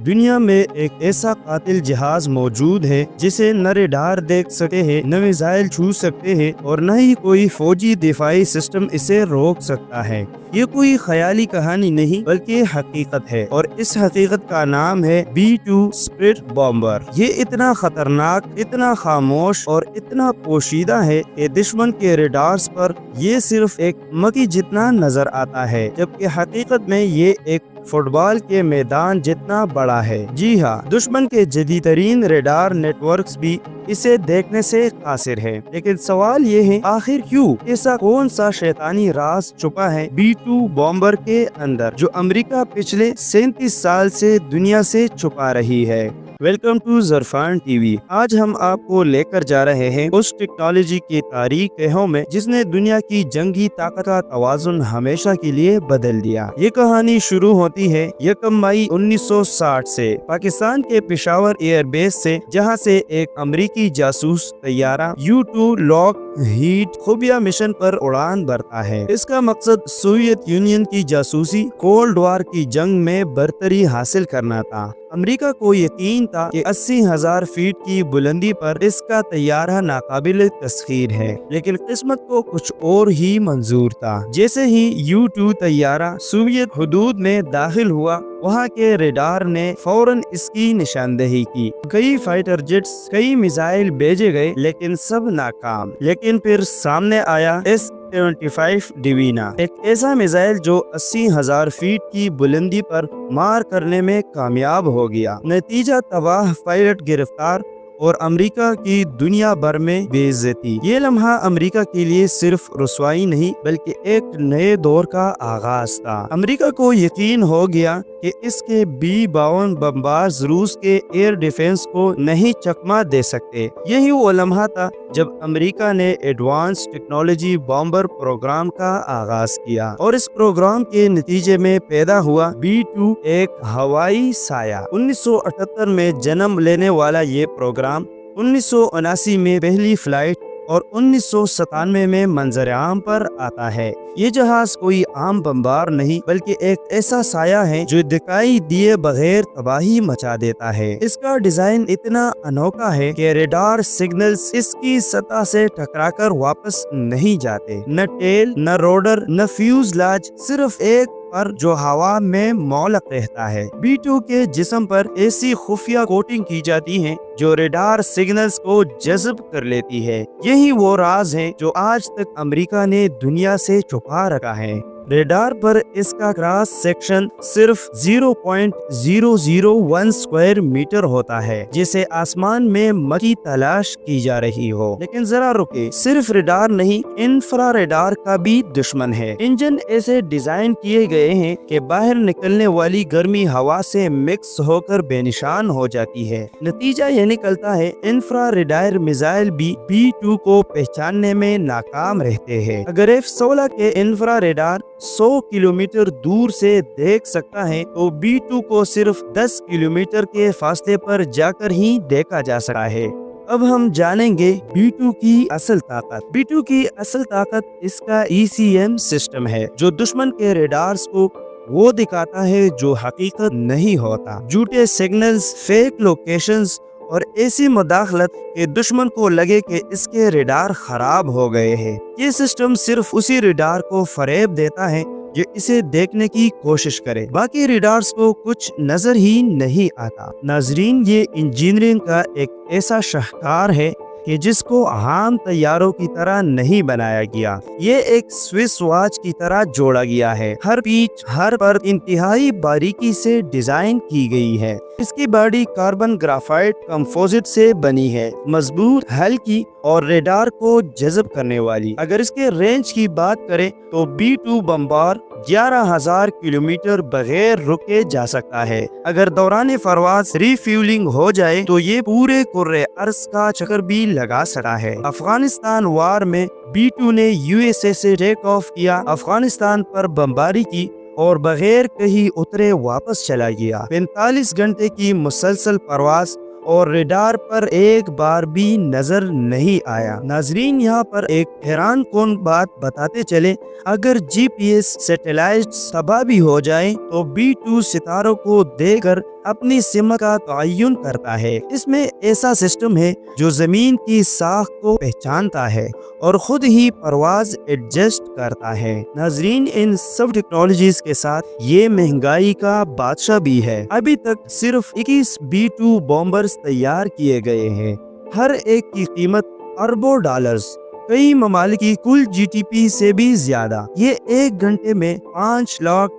دنیا میں ایک ایسا قاتل جہاز موجود ہے جسے نہ ریڈار دیکھ سکتے ہیں، نہ میزائل چھو سکتے ہیں اور نہ ہی کوئی فوجی دفاعی سسٹم اسے روک سکتا ہے۔ یہ کوئی خیالی کہانی نہیں بلکہ حقیقت ہے، اور اس حقیقت کا نام ہے B-2 اسپرٹ بامبر۔ یہ اتنا خطرناک، اتنا خاموش اور اتنا پوشیدہ ہے کہ دشمن کے ریڈارز پر یہ صرف ایک مکی جتنا نظر آتا ہے، جبکہ حقیقت میں یہ ایک فٹ بال کے میدان جتنا بڑا ہے۔ جی ہاں، دشمن کے جدید ترین ریڈار نیٹ ورکس بھی اسے دیکھنے سے قاصر ہے۔ لیکن سوال یہ ہے، آخر کیوں؟ ایسا کون سا شیطانی راز چھپا ہے B-2 بامبر کے اندر جو امریکہ پچھلے 37 سال سے دنیا سے چھپا رہی ہے؟ Welcome to Zarfan T V. آج ہم آپ کو لے کر جا رہے ہیں اس ٹیکنالوجی کی تاریخوں میں جس نے دنیا کی جنگی طاقت کا توازن ہمیشہ کے لیے بدل دیا۔ یہ کہانی شروع ہوتی ہے 1 مئی 1960 سے پاکستان کے پشاور ایئر بیس سے، جہاں سے ایک امریکی جاسوس طیارہ U-2 لاک ہیڈ خفیہ مشن پر اڑان بھرتا ہے۔ اس کا مقصد سوویت یونین کی جاسوسی کولڈ وار کی جنگ میں برتری حاصل کرنا تھا۔ امریکہ کو یقین تھا کہ 80,000 فیٹ کی بلندی پر اس کا طیارہ ناقابل تسخیر ہے، لیکن قسمت کو کچھ اور ہی منظور تھا۔ جیسے ہی U-2 طیارہ سوویت حدود میں داخل ہوا، وہاں کے ریڈار نے فوراً اس کی نشاندہی کی۔ کئی فائٹر جیٹس، کئی میزائل بھیجے گئے، لیکن سب ناکام۔ لیکن پھر سامنے آیا S-75 ڈیوینا، ایک ایسا میزائل جو 80,000 فیٹ کی بلندی پر مار کرنے میں کامیاب ہو گیا۔ نتیجہ تباہ، پائلٹ گرفتار اور امریکہ کی دنیا بھر میں بے عزتی۔ یہ لمحہ امریکہ کے لیے صرف رسوائی نہیں بلکہ ایک نئے دور کا آغاز تھا۔ امریکہ کو یقین ہو گیا کہ اس کے B-52 بمبارز روس کے ایئر ڈیفنس کو نہیں چکما دے سکتے۔ یہی وہ لمحہ تھا جب امریکہ نے ایڈوانس ٹیکنالوجی بامبر پروگرام کا آغاز کیا، اور اس پروگرام کے نتیجے میں پیدا ہوا B-2، ایک ہوائی سایہ۔ 1978 میں جنم لینے والا یہ پروگرام 1979 میں پہلی فلائٹ اور 1997 میں منظر عام پر آتا ہے۔ یہ جہاز کوئی عام بمبار نہیں بلکہ ایک ایسا سایہ ہے جو دکھائی دیے بغیر تباہی مچا دیتا ہے۔ اس کا ڈیزائن اتنا انوکھا ہے کہ ریڈار سگنلز اس کی سطح سے ٹکرا کر واپس نہیں جاتے۔ نہ ٹیل، نہ روڈر، نہ فیوزلاج، صرف ایک پر جو ہوا میں معلق رہتا ہے۔ B-2 کے جسم پر ایسی خفیہ کوٹنگ کی جاتی ہے جو ریڈار سگنلز کو جذب کر لیتی ہے۔ یہی وہ راز ہے جو آج تک امریکہ نے دنیا سے چھپا رکھا ہے۔ ریڈار پر اس کا کراس سیکشن صرف 0.001 اسکوائر میٹر ہوتا ہے، جسے آسمان میں مکی تلاش کی جا رہی ہو۔ لیکن ذرا رکے، صرف ریڈار نہیں، انفرا ریڈار کا بھی دشمن ہے۔ انجن ایسے ڈیزائن کیے گئے ہیں کہ باہر نکلنے والی گرمی ہوا سے مکس ہو کر بے نشان ہو جاتی ہے۔ نتیجہ یہ نکلتا ہے انفرا ریڈار میزائل بھی B-2 کو پہچاننے میں ناکام رہتے ہیں۔ اگر F-16 کے انفرا ریڈار 100 کلومیٹر دور سے دیکھ سکتا ہے تو B-2 کو صرف 10 کلومیٹر کے فاصلے پر جا کر ہی دیکھا جا سکتا ہے۔ اب ہم جانیں گے B-2 کی اصل طاقت۔ B-2 کی اصل طاقت اس کا ECM سسٹم ہے، جو دشمن کے ریڈارز کو وہ دکھاتا ہے جو حقیقت نہیں ہوتا۔ جھوٹے سگنلز، فیک لوکیشنز اور ایسی مداخلت کہ دشمن کو لگے کہ اس کے ریڈار خراب ہو گئے ہیں۔ یہ سسٹم صرف اسی ریڈار کو فریب دیتا ہے جو اسے دیکھنے کی کوشش کرے، باقی ریڈارز کو کچھ نظر ہی نہیں آتا۔ ناظرین، یہ انجینئرنگ کا ایک ایسا شاہکار ہے کہ جس کو عام طیاروں کی طرح نہیں بنایا گیا، یہ ایک سوئس واچ کی طرح جوڑا گیا ہے۔ ہر پیچ، ہر پر انتہائی باریکی سے ڈیزائن کی گئی ہے۔ اس کی باڈی کاربن گرافائٹ کمپوزٹ سے بنی ہے، مضبوط، ہلکی اور ریڈار کو جذب کرنے والی۔ اگر اس کے رینج کی بات کریں تو B-2 بمبار 11,000 کلومیٹر بغیر رکے جا سکتا ہے۔ اگر دوران پرواز ری فیولنگ ہو جائے تو یہ پورے کرۂ ارض کا چکر بھی لگا سکتا ہے۔ افغانستان وار میں B-2 نے USA سے ٹیک آف کیا، افغانستان پر بمباری کی اور بغیر کہیں اترے واپس چلا گیا۔ 45 گھنٹے کی مسلسل پرواز اور ریڈار پر ایک بار بھی نظر نہیں آیا۔ ناظرین، یہاں پر ایک حیران کن بات بتاتے چلے، اگر GPS سیٹلائٹ تباہ بھی ہو جائے تو B-2 ستاروں کو دیکھ کر اپنی سمت کا تعین کرتا ہے۔ اس میں ایسا سسٹم ہے جو زمین کی ساخت کو پہچانتا ہے اور خود ہی پرواز ایڈجسٹ کرتا ہے۔ ناظرین، ان سب ٹیکنالوجیز کے ساتھ یہ مہنگائی کا بادشاہ بھی ہے۔ ابھی تک صرف 21 B-2 بومبرز تیار کیے گئے ہیں، ہر ایک کی قیمت اربوں ڈالرز، کئی ممالک کی کل GDP سے بھی زیادہ۔ یہ ایک گھنٹے میں $5 لاکھ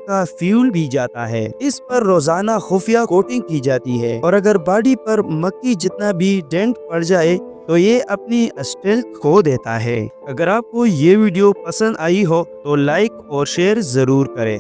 کا فیول بھی جاتا ہے۔ اس پر روزانہ خفیہ کوٹنگ کی جاتی ہے، اور اگر باڈی پر مکھی جتنا بھی ڈینٹ پڑ جائے تو یہ اپنی اسٹیلتھ کھو دیتا ہے۔ اگر آپ کو یہ ویڈیو پسند آئی ہو تو لائک اور شیئر ضرور کریں۔